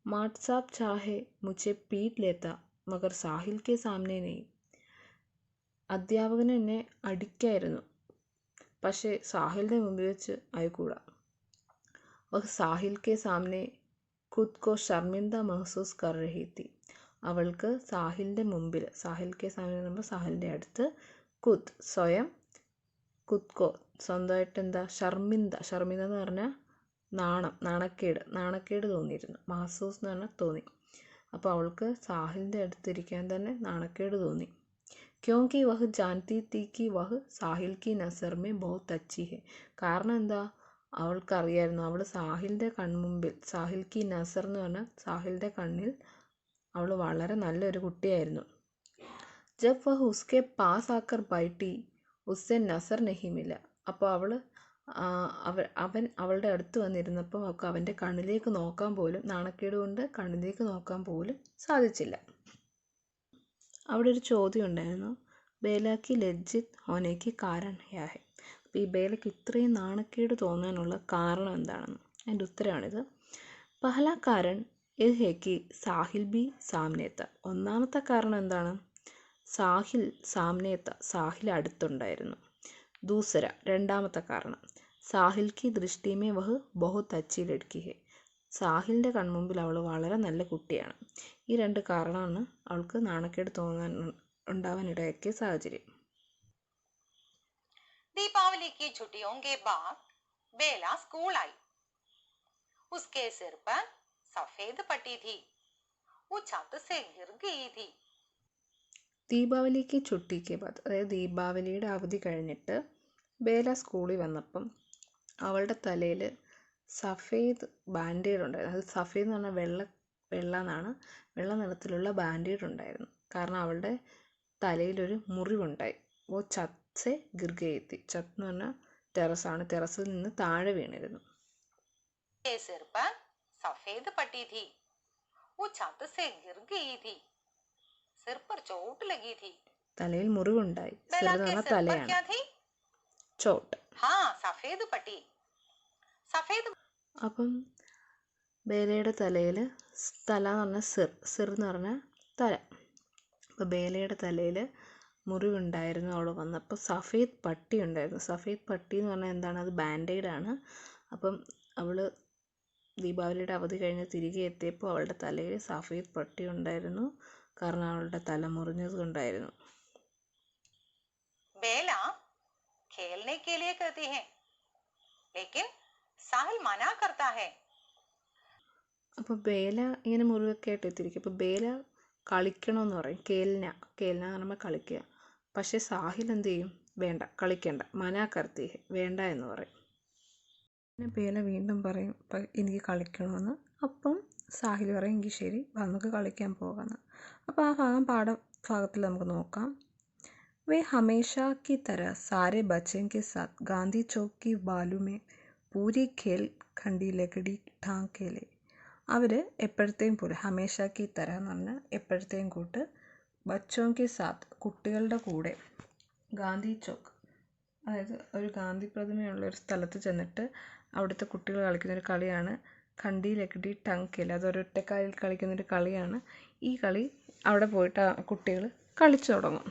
മാട്ട് സാബ് ചാഹെ മുझे പീട്ട് ലേത്ത മഗർ സാഹിൽ കെ സാമനെ നെയ്, അധ്യാപകൻ എന്നെ അടിക്കായിരുന്നു, പക്ഷേ സാഹിലിൻ്റെ മുമ്പിൽ വെച്ച് ആയിക്കൂടാ. വഹ് സാഹിൽ കെ സാമനെ ഖുദ് കോ ശർമിന്ദ മഹസൂസ് കർ രഹി തി, അവൾക്ക് സാഹിലിൻ്റെ മുമ്പിൽ, സാഹിൽ കെ സാമനെ പറയുമ്പോൾ സാഹിലിൻ്റെ അടുത്ത്, ഖുദ് സ്വയം, ഖുദ് കോ സ്വന്തമായിട്ട് എന്താ, ഷർമിന്ദ, ഷർമിന്ദ എന്ന് പറഞ്ഞാൽ നാണം, നാണക്കേട് തോന്നിയിരുന്നു. മഹസൂസ് എന്ന് പറഞ്ഞാൽ തോന്നി. അപ്പോൾ അവൾക്ക് സാഹിലിൻ്റെ അടുത്തിരിക്കാൻ തന്നെ നാണക്കേട് തോന്നി. ക്യോങ്കി വഹ് ജാൻതി തീ കി വഹ് സാഹിൽ കി നസർ മേ ബഹുത് അച്ചി ഹെ, കാരണം എന്താ, അവൾക്കറിയായിരുന്നു അവൾ സാഹിലിൻ്റെ കൺമുമ്പിൽ, സാഹിൽ കി നസർ എന്ന് പറഞ്ഞാൽ സാഹിലിൻ്റെ കണ്ണിൽ അവൾ വളരെ നല്ലൊരു കുട്ടിയായിരുന്നു. ജബ് വഹ് ഉസ്കെ പാസ് ആക്കർ ബൈട്ടി ഉസ്സെ നസർ നഹി മില, അപ്പോൾ അവൻ അവളുടെ അടുത്ത് വന്നിരുന്നപ്പോൾ അവൾക്ക് അവൻ്റെ കണ്ണിലേക്ക് നോക്കാൻ പോലും, നാണക്കേട് കൊണ്ട് കണ്ണിലേക്ക് നോക്കാൻ പോലും സാധിച്ചില്ല. അവിടെ ഒരു ചോദ്യം ഉണ്ടായിരുന്നു, ബേലാക്കി ലജ്ജിത് ഹോനേക്ക് കാരൺ ക്യാ ഹെ, അപ്പോൾ ഈ ബേലയ്ക്ക് ഇത്രയും നാണക്കേട് തോന്നാനുള്ള കാരണം എന്താണെന്ന്. അതിൻ്റെ ഉത്തരമാണിത്. പഹല കാരൺ യഹ് ഹെ കി സാഹിൽ ബി സാമനേത്ത, ഒന്നാമത്തെ കാരണം എന്താണ്, സാഹിൽ സാമനേത്ത, സാഹിൽ അടുത്തുണ്ടായിരുന്നു. ദൂസര, രണ്ടാമത്തെ കാരണം, സാഹിൽ കി ദൃഷ്ടി മേ വഹ് ബഹുത് അച്ചി ലഡ്കി ഹെ, സാഹിലിൻ്റെ കൺമുമ്പിൽ അവൾ വളരെ നല്ല കുട്ടിയാണ്. ഈ രണ്ട് കാരണമാണ് അവൾക്ക് നാണക്കേട് ഉണ്ടാവാനിടയാക്കിയ സാഹചര്യം. दीपावली की छुट्टियों के बाद बेला स्कूल आई. उसके सिर पर सफेद पट्टी थी. वो छत से गिर गई थी. ദീപാവലിക്ക് ചുട്ടിക്ക് ബാദ്, അതായത് ദീപാവലിയുടെ അവധി കഴിഞ്ഞിട്ട് ബേല സ്കൂളിൽ വന്നപ്പം അവളുടെ തലയിൽ സഫേദ് ബാൻഡേഡ് ഉണ്ടായിരുന്നു. അത് സഫേദ് എന്ന് പറഞ്ഞാൽ വെള്ള നിറത്തിലുള്ള ബാൻഡേഡ് ഉണ്ടായിരുന്നു. കാരണം അവളുടെ തലയിലൊരു മുറിവുണ്ടായി. ഓ ചത്ത് ഗിർഗയെത്തി, ചത്ത് എന്ന് പറഞ്ഞാൽ ടെറസാണ്, ടെറസിൽ നിന്ന് താഴെ വീണിരുന്നു. सिर पर सफेद पट्टी थी. वो छत से गिर गई थी. सिर पर चोट लगी थी. തലയിൽ മുറിവുണ്ടായി. സിർ बेला എന്ന് के പറഞ്ഞാൽ सिर पर തലയാണ്, क्या थी? ചോട്ട്. हाँ, सफेद पट्टी. सफेद അപ്പം ബേലയുടെ തലയിൽ, തല എന്ന് പറഞ്ഞാൽ സിർ എന്ന് പറഞ്ഞാൽ തല. അപ്പോൾ ബേലയുടെ തലയിൽ മുറിവുണ്ടായിരുന്നു. അവൾ വന്നപ്പോൾ സഫേദ് പട്ടി ഉണ്ടായിരുന്നു. സഫേദ് പട്ടി എന്ന് പറഞ്ഞാൽ എന്താണ്, അത് ബാൻഡേഡാണ്. അപ്പം അവൾ ദീപാവലിയുടെ അവധി കഴിഞ്ഞ് തിരികെ എത്തിയപ്പോൾ അവളുടെ തലയിൽ സഫേദ് പട്ടി ഉണ്ടായിരുന്നു. കാരണം അവളുടെ തല മുറിഞ്ഞത് കൊണ്ടായിരുന്നു. बेला खेलने के लिए कहती है, लेकिन साहिल मना करता है। അപ്പോൾ ബേല ഇങ്ങനെ മുറിവൊക്കെ ആയിട്ട് എത്തിയിരിക്കും. അപ്പോൾ ബേല കളിക്കണമെന്ന് പറയും. കേൽന എന്ന് പറയുമ്പോൾ കളിക്കുക. പക്ഷേ സാഹിൽ എന്ത് ചെയ്യും? വേണ്ട, കളിക്കണ്ട. മനാ കർത്തി ഹെ, വേണ്ട എന്ന് പറയും. പിന്നെ ബേല വീണ്ടും പറയും എനിക്ക് കളിക്കണമെന്ന്. അപ്പം സാഹിൽ പറയും എങ്കിൽ ശരി, നമുക്ക് കളിക്കാൻ പോകാമെന്ന്. അപ്പോൾ ആ പാഠഭാഗത്തിൽ നമുക്ക് നോക്കാം. वे हमेशा की तरह सारे बच्चों के साथ गांधी चौक की बालू में पूरी खेल खंडी लकड़ी ठांग खेले. അവർ എപ്പോഴത്തെയും പോലെ ഹമേഷാക്കി തര എന്ന് പറഞ്ഞാൽ എപ്പോഴത്തെയും കൂട്ട് ബച്ചോം കെ സാത്ത് കുട്ടികളുടെ കൂടെ ഗാന്ധി ചോക്ക്, അതായത് ഒരു ഗാന്ധി പ്രതിമയുള്ള ഒരു സ്ഥലത്ത് ചെന്നിട്ട് അവിടുത്തെ കുട്ടികൾ കളിക്കുന്നൊരു കളിയാണ് ഖണ്ഡി ലക്കടി ടങ് കേൽ. അത് ഒരൊറ്റക്കാലിൽ കളിക്കുന്നൊരു കളിയാണ്. ഈ കളി അവിടെ പോയിട്ട് കുട്ടികൾ കളിച്ചു തുടങ്ങും.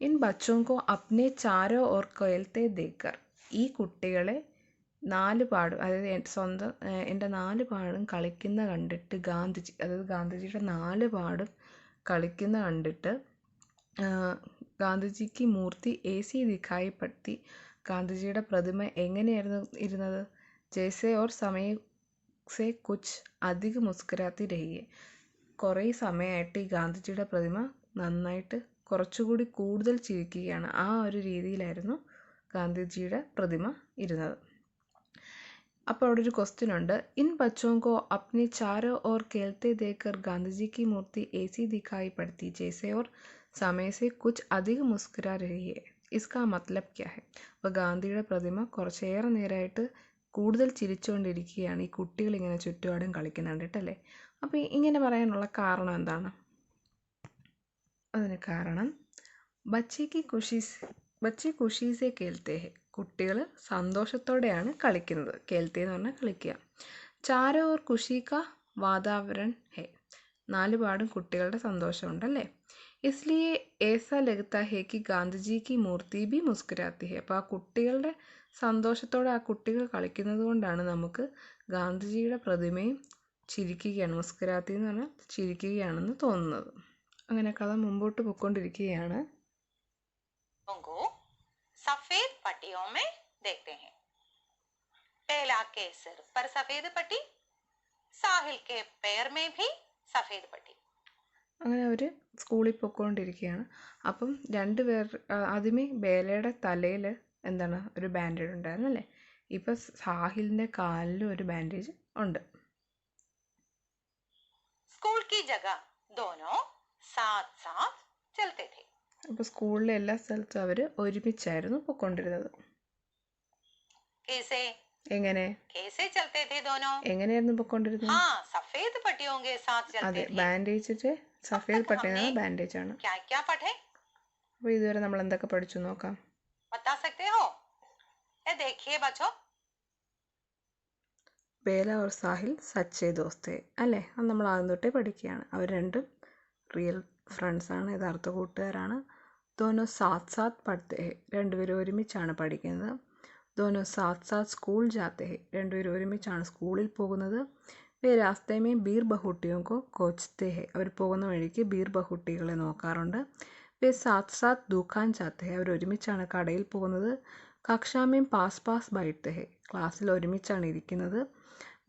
ഇൻ ബച്ചോം കോ അപ്നെ ചാരോ ഓർ കേൽത്തെ ദേക്കർ, ഈ കുട്ടികളെ നാല് പാടും, അതായത് എൻ്റെ നാല് പാടും കളിക്കുന്ന കണ്ടിട്ട് ഗാന്ധിജി, അതായത് ഗാന്ധിജിയുടെ നാല് പാടും കളിക്കുന്ന കണ്ടിട്ട് ഗാന്ധിജിക്ക് മൂർത്തി ഏസി ദിഖായി പടുത്തി, ഗാന്ധിജിയുടെ പ്രതിമ എങ്ങനെയായിരുന്നു ഇരുന്നത്? ജയ്സെ ഓർ സമയ സെ കുച്ച് അധിക മുസ്കുരാത്തി രഹിയെ, കുറേ സമയമായിട്ട് ഈ ഗാന്ധിജിയുടെ പ്രതിമ നന്നായിട്ട് കുറച്ചുകൂടി കൂടുതൽ ചിരിക്കുകയാണ്. ആ ഒരു രീതിയിലായിരുന്നു ഗാന്ധിജിയുടെ പ്രതിമ ഇരുന്നത്. അപ്പോൾ അവിടെ ഒരു ക്വസ്റ്റ്യൻ ഉണ്ട്. ഇൻ ബച്ചോം കോ അപ്നെ ചാരോ ഓർ കേൽത്തെ ദേക്കർ ഗാന്ധിജി की मूर्ति ऐसी दिखाई पड़ती जैसे और समय से कुछ अधिक मुस्कुरा रही है, इसका मतलब क्या है? അപ്പോൾ ഗാന്ധിയുടെ പ്രതിമ കുറച്ചേറെ നേരമായിട്ട് കൂടുതൽ ചിരിച്ചുകൊണ്ടിരിക്കുകയാണ് ഈ കുട്ടികൾ ഇങ്ങനെ ചുറ്റുപാടും കളിക്കുന്ന കണ്ടിട്ടല്ലേ. അപ്പോൾ ഇങ്ങനെ പറയാനുള്ള കാരണം എന്താണ്? അതിന് കാരണം ബച്ചെ ഖുഷി സെ കേൽത്തെ ഹെ, കുട്ടികൾ സന്തോഷത്തോടെയാണ് കളിക്കുന്നത്. കേൽത്തെ എന്ന് പറഞ്ഞാൽ കളിക്കുക. ചാരോ ഓർ ഖുഷി കാ വാതാവരൺ ഹെ, നാല് പാടും കുട്ടികളുടെ സന്തോഷമുണ്ടല്ലേ. ഇസ്ലിയെ ഏസാ ലഗ്താ ഹെ കി ഗാന്ധിജി കി മൂർത്തി ബി മുസ്കുരാത്തി ഹെ, അപ്പോൾ ആ കുട്ടികളുടെ സന്തോഷത്തോടെ ആ കുട്ടികൾ കളിക്കുന്നത് കൊണ്ടാണ് നമുക്ക് ഗാന്ധിജിയുടെ പ്രതിമയും ചിരിക്കുകയാണ്, മുസ്കുരാത്തി എന്ന് പറഞ്ഞാൽ ചിരിക്കുകയാണെന്ന് തോന്നുന്നത്. അങ്ങനെ കഥ മുമ്പോട്ട് പോയിക്കൊണ്ടിരിക്കുകയാണ്. को सफेद पट्टियों में देखते हैं। बेला के सिर पर सफेद पट्टी, साहिल के पैर में भी सफेद पट्टी. അങ്ങനെ അവർ സ്കൂളിൽ പോയിക്കൊണ്ടിരിക്കുകയാണ്. അപ്പം രണ്ടുപേർ ആദ്യമേ ബേലയുടെ തലയിൽ എന്താണ് ഒരു ബാൻഡേജ് ഉണ്ടായിരുന്നു അല്ലേ. ഇപ്പം സാഹിലിൻ്റെ കാലിലും ഒരു ബാൻഡേജ് ഉണ്ട്. स्कूल की जगह दोनों साथ साथ चलते थे. അപ്പോൾ സ്കൂളിലെ എല്ലാ സ്ഥലത്തും അവർ ഒരുമിച്ചായിരുന്നു പോയിക്കൊണ്ടിരുന്നത്. कैसे എങ്ങനെ चलते थे दोनों? എങ്ങനെയായിരുന്നു പോയിക്കൊണ്ടിരുന്നത്? हाँ, सफेद पट्टियों के साथ चलते അതെ, थे. ബാൻഡേജിന്റെ സഫേദ് പട്ടിയാണ് ബാൻഡേജ് ആണ്. क्या क्या पढ़े അപ്പോൾ ഇതുവരെ നമ്മൾ എന്തൊക്കെ പഠിച്ചു നോക്കാം. बता सकते हो? ये देखिए बच्चों, ബേല ഓർ സാഹിൽ സച്ചേ ദോസ്തേ അല്ലേ. അത് നമ്മൾ ആദ്യം തൊട്ടേ പഠിക്കുകയാണ്. അവർ രണ്ടും റിയൽ ഫ്രണ്ട്സാണ്, യഥാർത്ഥ കൂട്ടുകാരാണ്. ദോനോ സാത്ത് സാത്ത് പഠിത്തേ ഹെ, രണ്ടുപേരും ഒരുമിച്ചാണ് പഠിക്കുന്നത്. ദോനോ സാത്ത് സാത്ത് സ്കൂൾ ജാത്തേ ഹെ, രണ്ടുപേരും ഒരുമിച്ചാണ് സ്കൂളിൽ പോകുന്നത്. വേ രാസ്തേമേ ബീർ ബഹുട്ടിയോ കോ കോച്ച്തേ ഹെ, അവർ പോകുന്ന വഴിക്ക് ബീർ ബഹുട്ടികളെ നോക്കാറുണ്ട്. വേ സാത്ത് സാത്ത് ദുഖാൻ ജാത്തേ ഹെ, അവർ ഒരുമിച്ചാണ് കടയിൽ പോകുന്നത്. കക്ഷാമേം പാസ് പാസ് ബൈഠത്തെ ഹെ, ക്ലാസ്സിൽ ഒരുമിച്ചാണ് ഇരിക്കുന്നത്.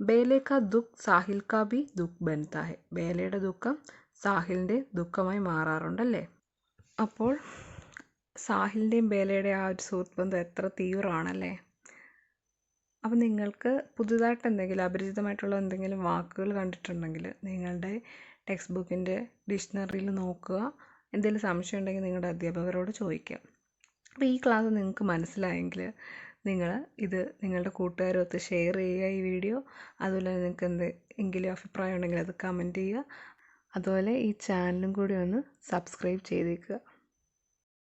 ബേലെ കാ ദുഃഖ് സാഹിൽ കാ ബി ദുഃഖ് ബൻതാ ഹെ, ബേലയുടെ ദുഃഖം സാഹിലിൻ്റെ ദുഃഖമായി മാറാറുണ്ടല്ലേ. അപ്പോൾ സാഹിലിൻ്റെയും ബേലയുടെയും ആ ഒരു സുഹൃത്ത് ബന്ധം എത്ര തീവ്രമാണല്ലേ. അപ്പം നിങ്ങൾക്ക് പുതുതായിട്ട് എന്തെങ്കിലും അപരിചിതമായിട്ടുള്ള എന്തെങ്കിലും വാക്കുകൾ കണ്ടിട്ടുണ്ടെങ്കിൽ നിങ്ങളുടെ ടെക്സ്റ്റ് ബുക്കിൻ്റെ ഡിക്ഷണറിയിൽ നോക്കുക. എന്തെങ്കിലും സംശയം ഉണ്ടെങ്കിൽ നിങ്ങളുടെ അധ്യാപകരോട് ചോദിക്കുക. അപ്പോൾ ഈ ക്ലാസ് നിങ്ങൾക്ക് മനസ്സിലായെങ്കിൽ നിങ്ങൾ ഇത് നിങ്ങളുടെ കൂട്ടുകാരൊത്ത് ഷെയർ ചെയ്യുക ഈ വീഡിയോ. അതുപോലെ നിങ്ങൾക്ക് എന്തെങ്കിലും അഭിപ്രായം ഉണ്ടെങ്കിൽ അത് കമൻറ്റ് ചെയ്യുക. അതുപോലെ ഈ ചാനലും കൂടി ഒന്ന് സബ്സ്ക്രൈബ് ചെയ്തേക്കുക.